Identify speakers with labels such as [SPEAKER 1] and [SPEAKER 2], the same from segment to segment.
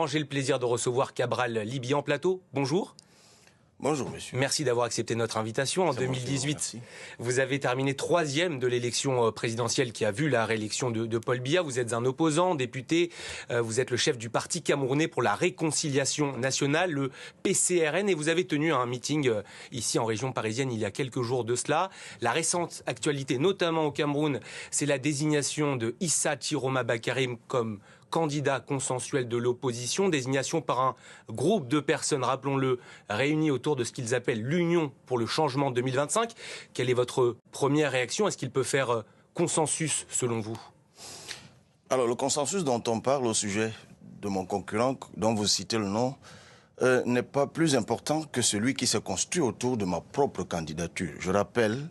[SPEAKER 1] maintenant, j'ai le plaisir de recevoir Cabral Libye en plateau. Bonjour.
[SPEAKER 2] Bonjour monsieur.
[SPEAKER 1] Merci d'avoir accepté notre invitation. En 2018, vous avez terminé 3e de l'élection présidentielle qui a vu la réélection de Paul Biya. Vous êtes un opposant, député, vous êtes le chef du parti camerounais pour la réconciliation nationale, le PCRN, et vous avez tenu un meeting ici en région parisienne il y a quelques jours de cela. La récente actualité, notamment au Cameroun, c'est la désignation de Issa Chiroma Bakarim comme candidat consensuel de l'opposition, désignation par un groupe de personnes, rappelons-le, réunies autour de ce qu'ils appellent l'Union pour le changement 2025. Quelle est votre première réaction? Est-ce qu'il peut faire consensus selon vous?
[SPEAKER 2] Alors le consensus dont on parle au sujet de mon concurrent, dont vous citez le nom, n'est pas plus important que celui qui s'est construit autour de ma propre candidature. Je rappelle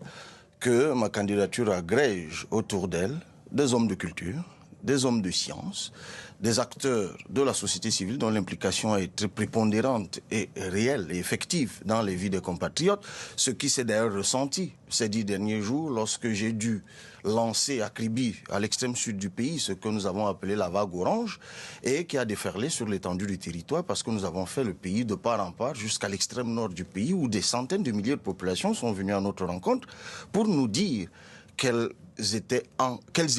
[SPEAKER 2] que ma candidature agrège autour d'elle des hommes de culture, des hommes de science, des acteurs de la société civile dont l'implication est très prépondérante et réelle et effective dans les vies des compatriotes, ce qui s'est d'ailleurs ressenti ces 10 derniers jours lorsque j'ai dû lancer à Kribi, à l'extrême sud du pays, ce que nous avons appelé la vague orange et qui a déferlé sur l'étendue du territoire parce que nous avons fait le pays de part en part jusqu'à l'extrême nord du pays où des centaines de milliers de populations sont venues à notre rencontre pour nous dire qu'elles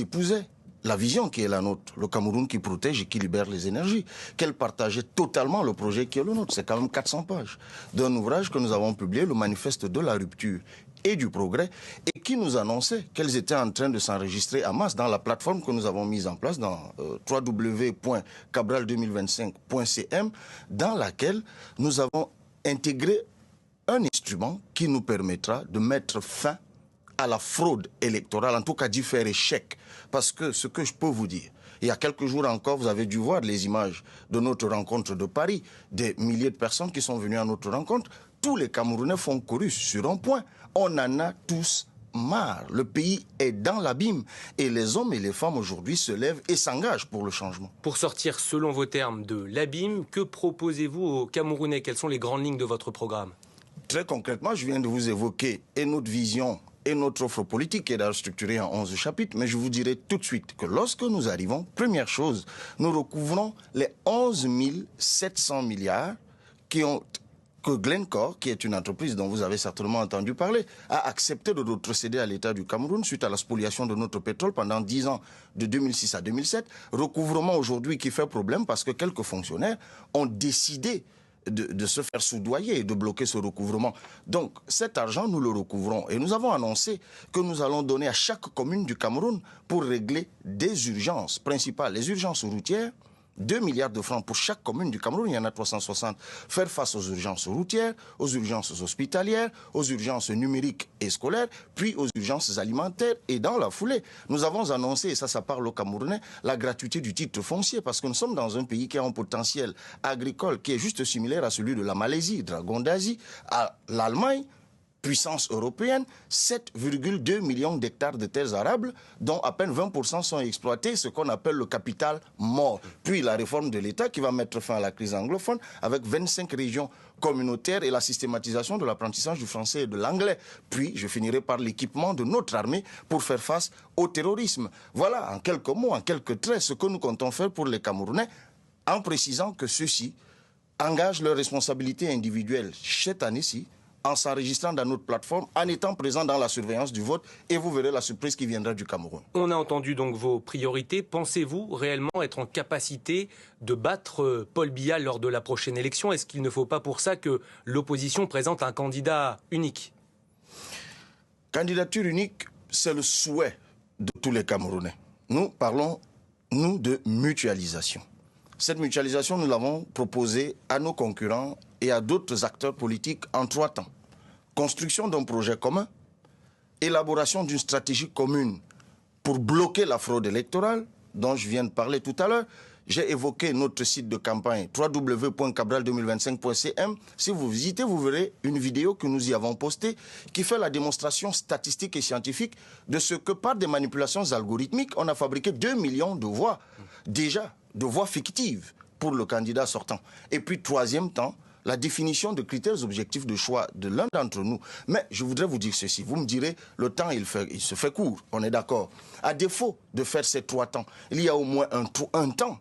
[SPEAKER 2] épousaient la vision qui est la nôtre, le Cameroun qui protège et qui libère les énergies, qu'elle partageait totalement le projet qui est le nôtre. C'est quand même 400 pages d'un ouvrage que nous avons publié, le manifeste de la rupture et du progrès, et qui nous annonçait qu'elles étaient en train de s'enregistrer à masse dans la plateforme que nous avons mise en place dans www.cabral2025.cm, dans laquelle nous avons intégré un instrument qui nous permettra de mettre fin à la fraude électorale, en tout cas d'y faire échec. Parce que ce que je peux vous dire, il y a quelques jours encore, vous avez dû voir les images de notre rencontre de Paris, des milliers de personnes qui sont venues à notre rencontre. Tous les Camerounais font chorus sur un point. On en a tous marre. Le pays est dans l'abîme et les hommes et les femmes aujourd'hui se lèvent et s'engagent pour le changement.
[SPEAKER 1] Pour sortir, selon vos termes, de l'abîme, que proposez-vous aux Camerounais? Quelles sont les grandes lignes de votre programme?
[SPEAKER 2] Très concrètement, je viens de vous évoquer et notre vision et notre offre politique qui est d'ailleurs structurée en 11 chapitres, mais je vous dirai tout de suite que lorsque nous arrivons, première chose, nous recouvrons les 11 700 milliards que Glencore, qui est une entreprise dont vous avez certainement entendu parler, a accepté de retrocéder à l'État du Cameroun suite à la spoliation de notre pétrole pendant 10 ans, de 2006 à 2007. Recouvrement aujourd'hui qui fait problème parce que quelques fonctionnaires ont décidé de se faire soudoyer et de bloquer ce recouvrement. Donc cet argent, nous le recouvrons. Et nous avons annoncé que nous allons donner à chaque commune du Cameroun pour régler des urgences principales. Les urgences routières, 2 milliards de francs pour chaque commune du Cameroun, il y en a 360. Faire face aux urgences routières, aux urgences hospitalières, aux urgences numériques et scolaires, puis aux urgences alimentaires. Et dans la foulée, nous avons annoncé, et ça parle aux Camerounais, la gratuité du titre foncier, parce que nous sommes dans un pays qui a un potentiel agricole qui est juste similaire à celui de la Malaisie, dragon d'Asie, à l'Allemagne, puissance européenne, 7,2 millions d'hectares de terres arables, dont à peine 20% sont exploités, ce qu'on appelle le capital mort. Puis la réforme de l'État qui va mettre fin à la crise anglophone avec 25 régions communautaires et la systématisation de l'apprentissage du français et de l'anglais. Puis je finirai par l'équipement de notre armée pour faire face au terrorisme. Voilà, en quelques mots, en quelques traits, ce que nous comptons faire pour les Camerounais, en précisant que ceux-ci engagent leurs responsabilités individuelles cette année-ci, en s'enregistrant dans notre plateforme, en étant présent dans la surveillance du vote, et vous verrez la surprise qui viendra du Cameroun.
[SPEAKER 1] On a entendu donc vos priorités. Pensez-vous réellement être en capacité de battre Paul Biya lors de la prochaine élection? Est-ce qu'il ne faut pas pour ça que l'opposition présente un candidat unique?
[SPEAKER 2] Candidature unique, c'est le souhait de tous les Camerounais. Nous parlons, nous, de mutualisation. Cette mutualisation, nous l'avons proposée à nos concurrents et à d'autres acteurs politiques en 3 temps. Construction d'un projet commun, élaboration d'une stratégie commune pour bloquer la fraude électorale, dont je viens de parler tout à l'heure. J'ai évoqué notre site de campagne www.cabral2025.cm. Si vous visitez, vous verrez une vidéo que nous y avons postée qui fait la démonstration statistique et scientifique de ce que par des manipulations algorithmiques, on a fabriqué 2 millions de voix, déjà, de voix fictives pour le candidat sortant. Et puis, troisième temps, la définition de critères objectifs de choix de l'un d'entre nous. Mais je voudrais vous dire ceci. Vous me direz, le temps, il se fait court. On est d'accord. À défaut de faire ces 3 temps, il y a au moins un temps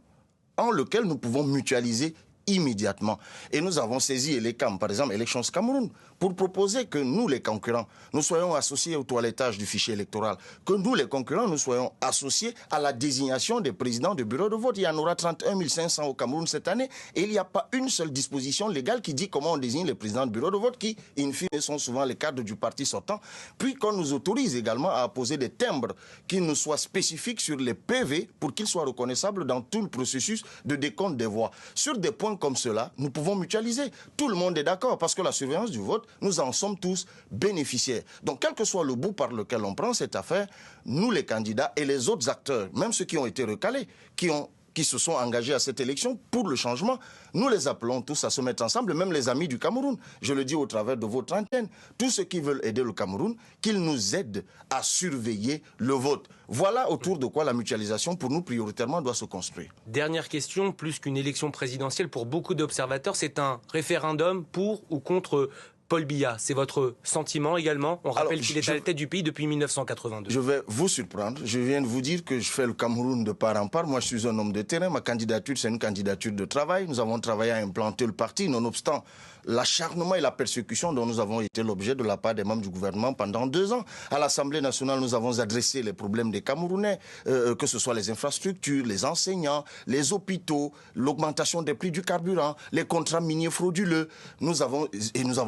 [SPEAKER 2] en lequel nous pouvons mutualiser immédiatement. Et nous avons saisi ELECAM, par exemple, Elections Cameroun, pour proposer que nous, les concurrents, nous soyons associés au toilettage du fichier électoral, que nous, les concurrents, nous soyons associés à la désignation des présidents de bureaux de vote. Il y en aura 31 500 au Cameroun cette année, et il n'y a pas une seule disposition légale qui dit comment on désigne les présidents de bureaux de vote, qui, in fine, sont souvent les cadres du parti sortant, puis qu'on nous autorise également à apposer des timbres qui nous soient spécifiques sur les PV pour qu'ils soient reconnaissables dans tout le processus de décompte des voix. Sur des points comme cela, nous pouvons mutualiser. Tout le monde est d'accord parce que la surveillance du vote, nous en sommes tous bénéficiaires. Donc, quel que soit le bout par lequel on prend cette affaire, nous les candidats et les autres acteurs, même ceux qui ont été recalés, qui se sont engagés à cette élection pour le changement, nous les appelons tous à se mettre ensemble, même les amis du Cameroun. Je le dis au travers de votre antenne. Tous ceux qui veulent aider le Cameroun, qu'ils nous aident à surveiller le vote. Voilà autour de quoi la mutualisation, pour nous, prioritairement, doit se construire.
[SPEAKER 1] Dernière question, plus qu'une élection présidentielle, pour beaucoup d'observateurs, c'est un référendum pour ou contre Paul Biya. C'est votre sentiment également? On rappelle qu'il est à la tête du pays depuis 1982.
[SPEAKER 2] Je vais vous surprendre. Je viens de vous dire que je fais le Cameroun de part en part. Moi, je suis un homme de terrain. Ma candidature, c'est une candidature de travail. Nous avons travaillé à implanter le parti, nonobstant l'acharnement et la persécution dont nous avons été l'objet de la part des membres du gouvernement pendant 2 ans. À l'Assemblée nationale, nous avons adressé les problèmes des Camerounais, que ce soit les infrastructures, les enseignants, les hôpitaux, l'augmentation des prix du carburant, les contrats miniers frauduleux. Nous avons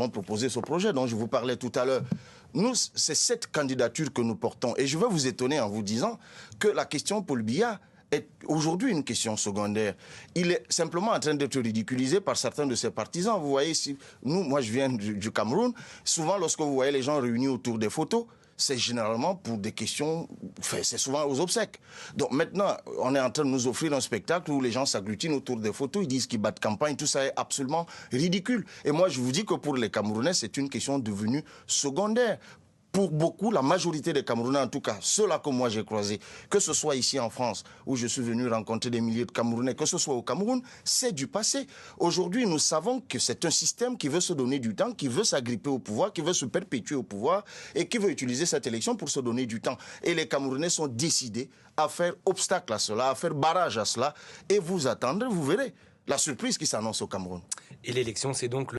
[SPEAKER 2] proposé ce projet dont je vous parlais tout à l'heure. Nous, c'est cette candidature que nous portons. Et je vais vous étonner en vous disant que la question Paul Biya est aujourd'hui une question secondaire. Il est simplement en train d'être ridiculisé par certains de ses partisans. Vous voyez, moi je viens du Cameroun, souvent lorsque vous voyez les gens réunis autour des photos, c'est généralement pour des questions, c'est souvent aux obsèques. Donc maintenant, on est en train de nous offrir un spectacle où les gens s'agglutinent autour des photos, ils disent qu'ils battent campagne, tout ça est absolument ridicule. Et moi je vous dis que pour les Camerounais, c'est une question devenue secondaire. Pour beaucoup, la majorité des Camerounais, en tout cas, ceux-là que moi j'ai croisés, que ce soit ici en France, où je suis venu rencontrer des milliers de Camerounais, que ce soit au Cameroun, c'est du passé. Aujourd'hui, nous savons que c'est un système qui veut se donner du temps, qui veut s'agripper au pouvoir, qui veut se perpétuer au pouvoir et qui veut utiliser cette élection pour se donner du temps. Et les Camerounais sont décidés à faire obstacle à cela, à faire barrage à cela, et vous attendre, vous verrez la surprise qui s'annonce au Cameroun.
[SPEAKER 1] Et l'élection, c'est donc